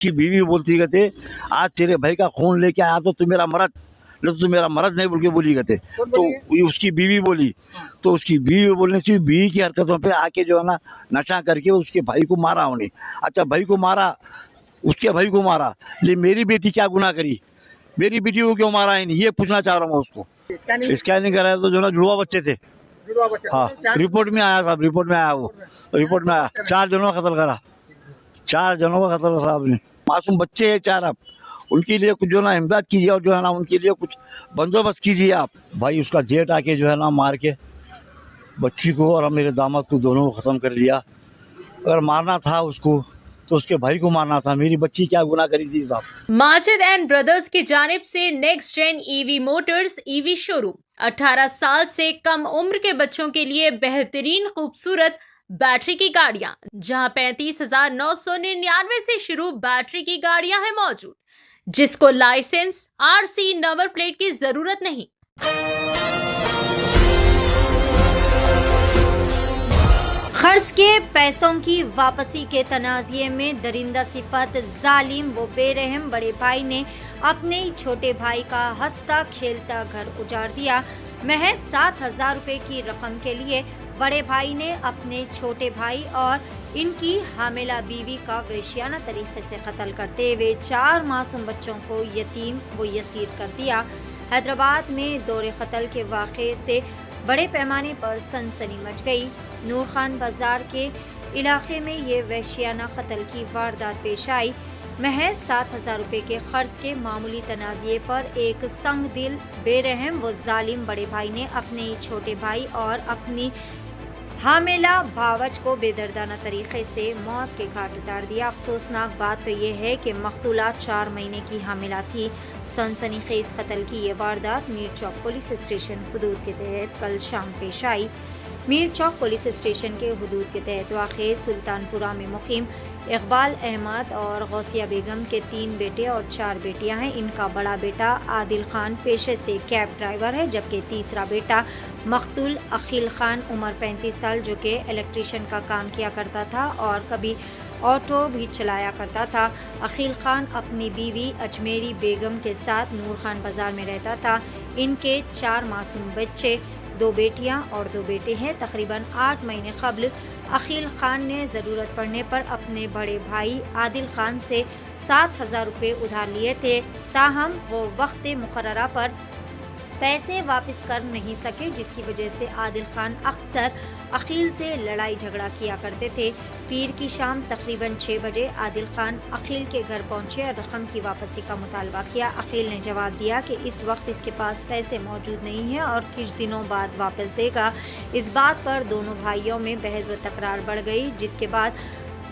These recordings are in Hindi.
उसकी बीवी बोलती कहते आज तेरे भाई का खून लेके आया तो तू मेरा मर्द, नहीं तो तू मेरा मर्द नहीं बोल के बोली कहते। तो उसकी बीवी बोली, तो उसकी बीवी बोलने से बीवी की हरकतों पे आके जो है ना नशा करके उसके भाई को मारा उन्हें। अच्छा भाई को मारा, उसके भाई को मारा, लेकिन मेरी बेटी क्या गुनाह करी, मेरी बेटी को क्यों मारा है नहीं, ये पूछना चाह रहा हूँ मैं उसको। स्कैनिंग कराया तो जो ना जुड़वा बच्चे थे। हाँ रिपोर्ट में आया साहब, रिपोर्ट में आया, वो रिपोर्ट में आया 4 जनों का कत्ल करा, 4 जनों का कत्ल साहब ने। मासूम बच्चे हैं 4, आप उनके लिए कुछ जो ना इमदाद कीजिए और जो है ना उनके लिए कुछ बंदोबस्त कीजिए आप। भाई उसका जेठ आके जो है ना मार के बच्ची को और मेरे दामाद को दोनों को ख़त्म कर दिया। अगर मारना था उसको तो उसके भाई को मारना था, मेरी बच्ची क्या गुनाह करी थी साहब। माजिद एंड ब्रदर्स की जानिब से next gen EV motors EV showroom 18 साल से कम उम्र के बच्चों के लिए बेहतरीन खूबसूरत बैटरी की गाड़ियां, जहां 35,999 से शुरू बैटरी की गाड़ियां हैं मौजूद, जिसको लाइसेंस आरसी नंबर प्लेट की जरूरत नहीं। खर्च के पैसों की वापसी के तनाज़े में दरिंदा सिफत जालिम व बेरहम बड़े भाई ने अपने ही छोटे भाई का हंसता खेलता घर उजाड़ दिया। महज 7,000 रुपये की रकम के लिए बड़े भाई ने अपने छोटे भाई और इनकी हामिला बीवी का वेश्याना तरीके से कत्ल करते हुए 4 मासूम बच्चों को यतीम व यसीर कर दिया। हैदराबाद में दौरे कत्ल के वाक़े से बड़े पैमाने पर सनसनी मच गई। नूर खान बाजार के इलाके में ये वहशियाना कत्ल की वारदात पेश आई। महज 7,000 रुपये के खर्च के मामूली तनाज़े पर एक संग दिल बेरहम व जालिम बड़े भाई ने अपने ही छोटे भाई और अपनी हामिला भावज को बेदर्दाना तरीके से मौत के घाट उतार दिया। अफसोसनाक बात तो ये है कि मख्तूला 4 महीने की हामिला थी। सनसनीखेज कत्ल की ये वारदात मीर चौक पुलिस स्टेशन हुदूद के तहत कल शाम पेश आई। मीर चौक पुलिस स्टेशन के हुदूद के तहत वाक़े सुल्तानपुरा में मुक़ीम इकबाल अहमद और गौसिया बेगम के 3 बेटे और 4 बेटियां हैं। इनका बड़ा बेटा आदिल खान पेशे से कैब ड्राइवर है, जबकि तीसरा बेटा मकतूल अखिल खान उम्र 35 साल जो कि इलेक्ट्रीशियन का काम किया करता था और कभी ऑटो भी चलाया करता था। अखिल खान अपनी बीवी अजमेरी बेगम के साथ नूर खान बाज़ार में रहता था। इनके 4 मासूम बच्चे, 2 बेटियां और 2 बेटे हैं। तकरीबन 8 महीने कबल अखिल खान ने ज़रूरत पड़ने पर अपने बड़े भाई आदिल खान से 7,000 रुपये उधार लिए थे, ताहम वो वक्त मुकर्ररा पर पैसे वापस कर नहीं सके, जिसकी वजह से आदिल खान अक्सर अखिल से लड़ाई झगड़ा किया करते थे। पीर की शाम तकरीबन 6 बजे आदिल खान अखिल के घर पहुंचे और रकम की वापसी का मुतालबा किया। अखिल ने जवाब दिया कि इस वक्त इसके पास पैसे मौजूद नहीं हैं और कुछ दिनों बाद वापस देगा। इस बात पर दोनों भाइयों में बहस व तकरार बढ़ गई, जिसके बाद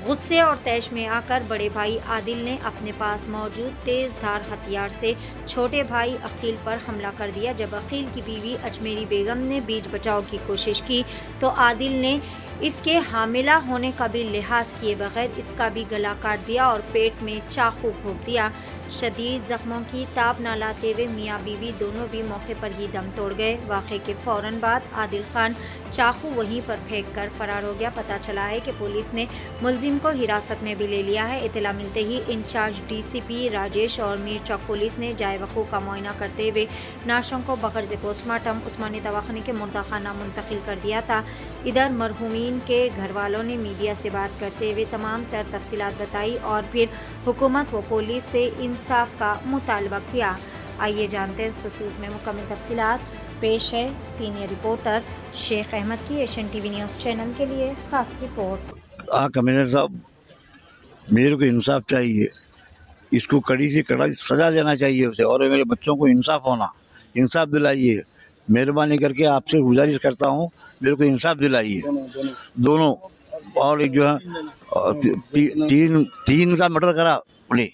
गुस्से और तैश में आकर बड़े भाई आदिल ने अपने पास मौजूद तेज़ धार हथियार से छोटे भाई अखिल पर हमला कर दिया। जब अखिल की बीवी अजमेरी बेगम ने बीच बचाव की कोशिश की तो आदिल ने इसके हामिला होने का भी लिहाज किए बगैर इसका भी गला काट दिया और पेट में चाकू घोंप दिया। शदीद जख्मों की ताब न लाते हुए मियाँ बीवी दोनों भी मौके पर ही दम तोड़ गए। वाक़े के फ़ौरन बाद आदिल खान चाकू वहीं पर फेंक कर फरार हो गया। पता चला है कि पुलिस ने मुलजिम को हिरासत में भी ले लिया है। इत्तला मिलते ही इंचार्ज डीसीपी राजेश और मीर चौक पुलिस ने जाए वक़ू का मुआयना करते हुए नाशों को बगैर पोस्टमार्टम उस्मानी दवाखाने के मुर्दा खाना मुंतकिल कर दिया था। इधर मरहूमीन के घर वालों ने मीडिया से बात करते हुए तमाम तर तफसीलात बताई और फिर हुकूमत व पुलिस से इंसाफ का मुतालबा किया। आइए जानते हैं इस खसूस में मुकम्मल तफसीलात। पेश है सीनियर रिपोर्टर शेख अहमद की एशियन टीवी न्यूज़ चैनल के लिए खास रिपोर्ट। कमिश्नर साहब, मेरे को इंसाफ चाहिए, इसको कड़ी से कड़ा सज़ा देना चाहिए उसे, और मेरे बच्चों को इंसाफ दिलाइए। मेहरबानी करके आपसे गुजारिश करता हूँ, मेरे को इंसाफ दिलाइए दोनों। और एक जो है तीन का मर्डर करा उन्हें,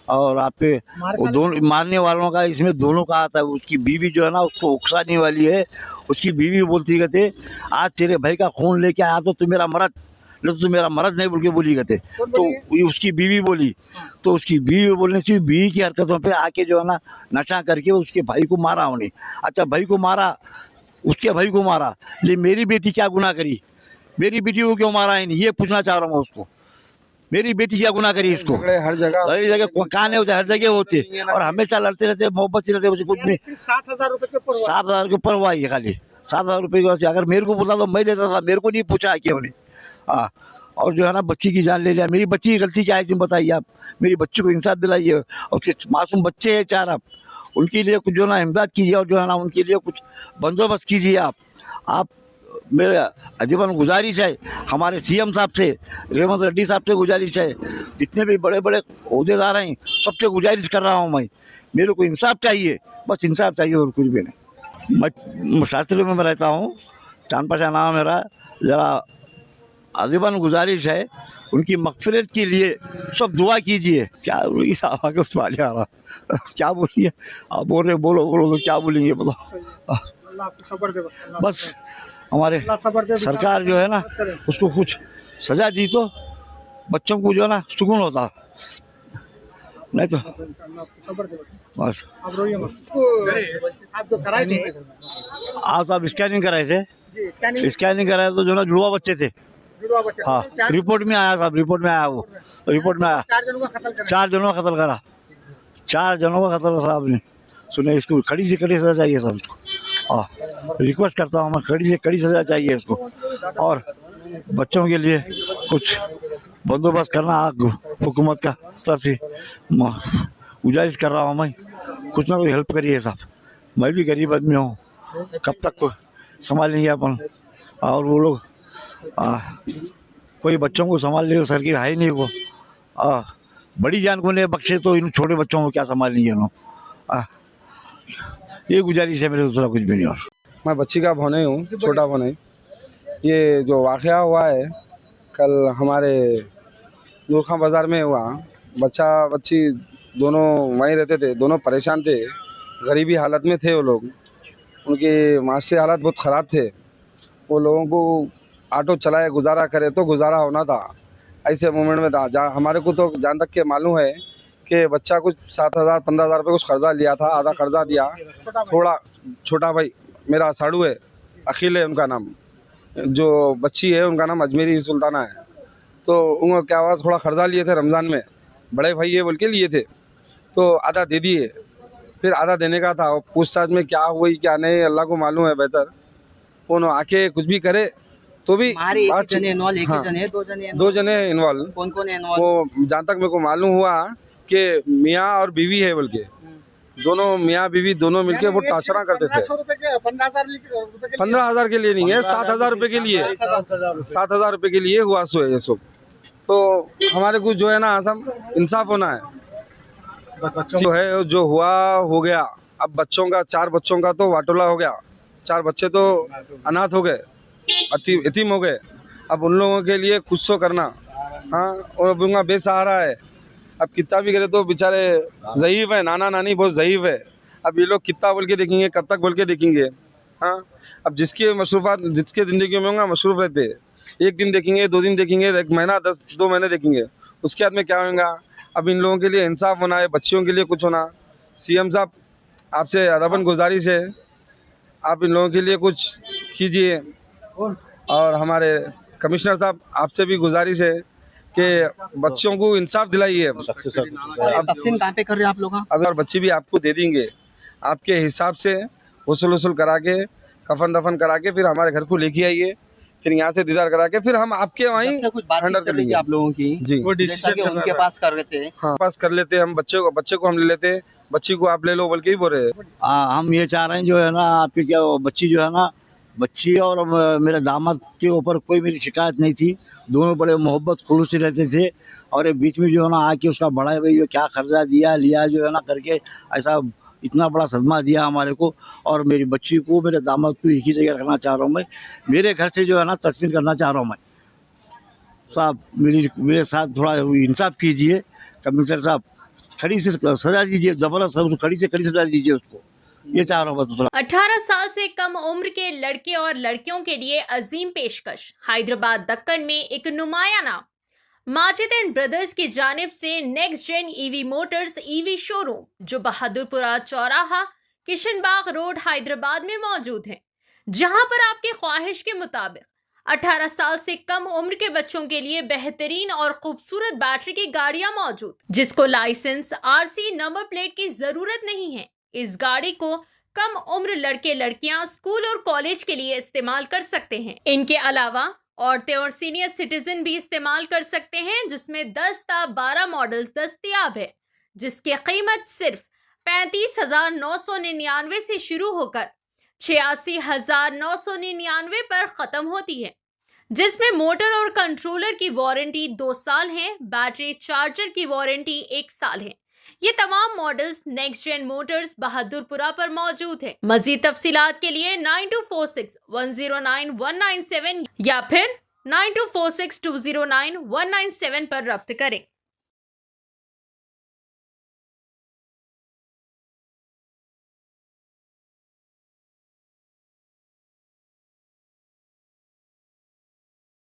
और आप पे दोनों मारने वालों का इसमें दोनों का आता है। उसकी बीवी जो है ना उसको उकसाने वाली है। उसकी बीवी बोलती कहते आज तेरे भाई का खून लेके आया तो तू मेरा मर्द, नहीं तो तू मेरा मर्द नहीं बोल के बोली कहते। तो उसकी बीवी बोली, तो उसकी बीवी बोलने से बीवी की हरकतों पे आके जो है ना नशा करके उसके भाई को मारा उन्हें। अच्छा भाई को मारा, उसके भाई को मारा, लेकिन मेरी बेटी क्या गुनाह करी, मेरी बेटी को क्यों मारा है नहीं, ये पूछना चाह रहा हूँ उसको। मेरी बेटी क्या गुनाह करी इसको? हर जगह कहाँ नहीं होते, हर जगह होते और हमेशा लड़ते रहते, मोहब्बत से रहते, मुझे कुछ नहीं। 7,000 रुपए के ऊपर 7,000 के ऊपर हुआ ये खाली 7,000 रुपये की वजह से। अगर मेरे को बोलता तो मैं देता था, मेरे को नहीं पूछा क्यों नहीं। हाँ, और जो है ना बच्ची की जान ले लिया। मेरी बच्ची की गलती क्या है तुम बताइए आप? मेरी बच्ची को इंसाफ दिलाइए और उसके मासूम बच्चे हैं 4, आप उनके लिए कुछ जो ना इमदाद कीजिए और जो है ना उनके लिए कुछ बंदोबस्त कीजिए आप मेरे अजीबन गुजारिश है हमारे सीएम साहब से, रेवंत रेड्डी साहब से गुजारिश है, जितने भी बड़े बड़े अहदेदार हैं सबसे गुजारिश कर रहा हूँ मैं, मेरे को इंसाफ चाहिए, बस इंसाफ चाहिए और कुछ भी नहीं। मैं शास्त्री में रहता हूँ, चांदपाशा नाम मेरा। ज़रा अजीबन गुजारिश है उनकी मगफिरत के लिए सब दुआ कीजिए। क्या इस आवा के उस वाले आ रहा क्या बोलिए आप? बोल रहे बोलो तो क्या बोलेंगे बताओ? अल्लाह आपको सब्र दे, बस हमारे अल्लाह सब्र दे। सरकार जो है ना उसको कुछ सजा दी तो बच्चों को जो है ना सुकून होता, नहीं तो अल्लाह आपको सब्र दे। बस। आप रोइए मत। आप जो कराए थे आज आप स्कैनिंग कराए थे, जी, स्कैनिंग कराए तो जो ना जुड़वा बच्चे थे। जुड़वा बच्चा। हाँ, रिपोर्ट में आया साहब, रिपोर्ट में आया, वो रिपोर्ट में आया 4 जनों का कत्ल करा। 4 जनों का कत्ल करा, 4 जनों का कत्ल साहब ने। सुने, इसको खड़ी से खड़ी सजा चाहिए सब इसको। हाँ, रिक्वेस्ट करता हूँ मैं, खड़ी से खड़ी सजा चाहिए इसको और बच्चों के लिए कुछ बंदोबस्त करना हुकूमत का तरफ से गुजारिश कर रहा हूँ मैं, कुछ ना कुछ हेल्प करिए साहब। मैं भी गरीब आदमी हूँ, कब तक को संभालेंगे अपन? और वो लोग कोई बच्चों को संभाल ले सर की है ही नहीं वो। बड़ी जान को नहीं बख्शे तो इन छोटे बच्चों को क्या संभाल लेंगे लोग? ये गुजारिश है मेरे, दूसरा कुछ भी नहीं। और मैं बच्ची का भोने हूँ, छोटा भोने। ये जो वाक़या हुआ है कल हमारे नूरखां बाज़ार में हुआ, बच्चा बच्ची दोनों वहीं रहते थे, दोनों परेशान थे, गरीबी हालत में थे वो लोग, उनकी माशी हालत बहुत ख़राब थे। वो लोगों को ऑटो चलाए गुजारा करे तो गुजारा होना था, ऐसे मोमेंट में था जहाँ हमारे को तो जान तक के मालूम है कि बच्चा कुछ 7,000 15,000 रुपये कुछ कर्जा लिया था, आधा कर्जा दिया। थोड़ा छोटा भाई मेरा साड़ू है, अखिल है उनका नाम, जो बच्ची है उनका नाम अजमेरी सुल्ताना है। तो उनको क्या हुआ, थोड़ा कर्जा लिए थे रमज़ान में, बड़े भाई ये बोल के लिए थे, तो आधा दे दिए, फिर आधा देने का था। पूछताछ में क्या हुई क्या नहीं अल्लाह को मालूम है बेहतर। उन्होंने आके कुछ भी करे तो भी हाँ, 2 जने इन्वॉल्व। कौन है इन्वॉल्व? वो जहाँ तक मेरे को मालूम हुआ कि मियाँ और बीवी है बोल के, दोनों मियाँ बीवी दोनों मिलके वो टाचरा करते थे। 15,000 के लिए नहीं है, 7,000 रुपये के लिए, 7,000 रुपये के लिए हुआ सो है ये सब। तो हमारे को जो है ना सब इंसाफ होना है, जो है जो हुआ हो गया। अब बच्चों का 4 बच्चों का तो वाटोला हो गया, 4 बच्चे तो अनाथ हो गए, यतीम हो गए। अब उन लोगों के लिए कुछ तो करना। हाँ, और अब उनका बेसहारा है। अब कितना भी करे तो बेचारे ज़ईफ़ है, नाना नानी बहुत ज़ईफ़ है। अब ये लोग कितना बोल के देखेंगे, कब तक बोल के देखेंगे? हाँ, अब जिसके मसरूफ़ात जिसके ज़िंदगी में होंगे मसरूफ़ रहते हैं, 1 दिन देखेंगे, 2 दिन देखेंगे, 1 महीना 2 महीने देखेंगे, उसके बाद में क्या होगा? अब इन लोगों के लिए इंसाफ होना है, बच्चियों के लिए कुछ होना। सीएम साहब आपसे अदबन गुजारिश है, आप इन लोगों के लिए कुछ कीजिए। और हमारे कमिश्नर साहब आपसे भी गुजारिश है कि बच्चों को इंसाफ दिलाइए। अब तफसील कहाँ पे कर रहे हैं आप लोग? अब और बच्ची भी आपको दे देंगे, आपके हिसाब से वसूल करा के कफन दफन करा के फिर हमारे घर को लेके आइए, फिर यहाँ से दीदार करा के फिर हम आपके वहीं कुछ बातचीत चल रही थी आप लोगों की जी, वो डिसीजन उनके पास कर रहे थे। हाँ, पास कर लेते हम, बच्चे को हम ले लेते, बच्ची को आप ले लो बोल के ही बोल रहे हैं। हम ये चाह रहे हैं जो है ना आपकी क्या बच्ची जो है ना, बच्ची और मेरे दामाद के ऊपर कोई मेरी शिकायत नहीं थी, दोनों बड़े मोहब्बत खुलूस से रहते थे। और ये बीच में जो है ना आके उसका बड़ा भाई जो क्या खर्चा दिया लिया जो है ना करके ऐसा इतना बड़ा सदमा दिया हमारे को। और मेरी बच्ची को मेरे दामाद को एक ही जगह रखना चाह रहा हूँ मैं, मेरे घर से जो है ना तस्वीर करना चाह रहा हूँ मैं। साहब मेरे साथ थोड़ा इंसाफ कीजिए, कमिश्नर साहब खड़ी से सजा दीजिए, ज़बरदस्त खड़ी से खड़ी सजा दीजिए उसको, ये चाह रहा हूँ बस। 18 साल से कम उम्र के लड़के और लड़कियों के लिए अजीम पेशकश। हैदराबाद दक्कन में एक नुमाया नाम माजिद एंड ब्रदर्स की जानिब से next gen EV motors EV showroom, जो बहादुरपुरा चौराहा किशन बाग रोड हैदराबाद में मौजूद है, जहां पर आपके ख्वाहिश के मुताबिक 18 साल से कम उम्र के बच्चों के लिए बेहतरीन और खूबसूरत बैटरी की गाड़ियां मौजूद, जिसको लाइसेंस, आरसी, नंबर प्लेट की जरूरत नहीं है। इस गाड़ी को कम उम्र लड़के लड़कियां स्कूल और कॉलेज के लिए इस्तेमाल कर सकते हैं। इनके अलावा औरतें और सीनियर सिटीजन भी इस्तेमाल कर सकते हैं, जिसमें 10 ता 12 मॉडल्स दस्तयाब है, जिसकी कीमत सिर्फ 35,999 से शुरू होकर 86,999 पर खत्म होती है, जिसमें मोटर और कंट्रोलर की वारंटी 2 साल है, बैटरी चार्जर की वारंटी 1 साल है। ये तमाम models next gen motors Bahadurpura पर मौजूद है। मजीद तफसीलात के लिए 9246109197 या फिर 9246209197 पर रब्त करें।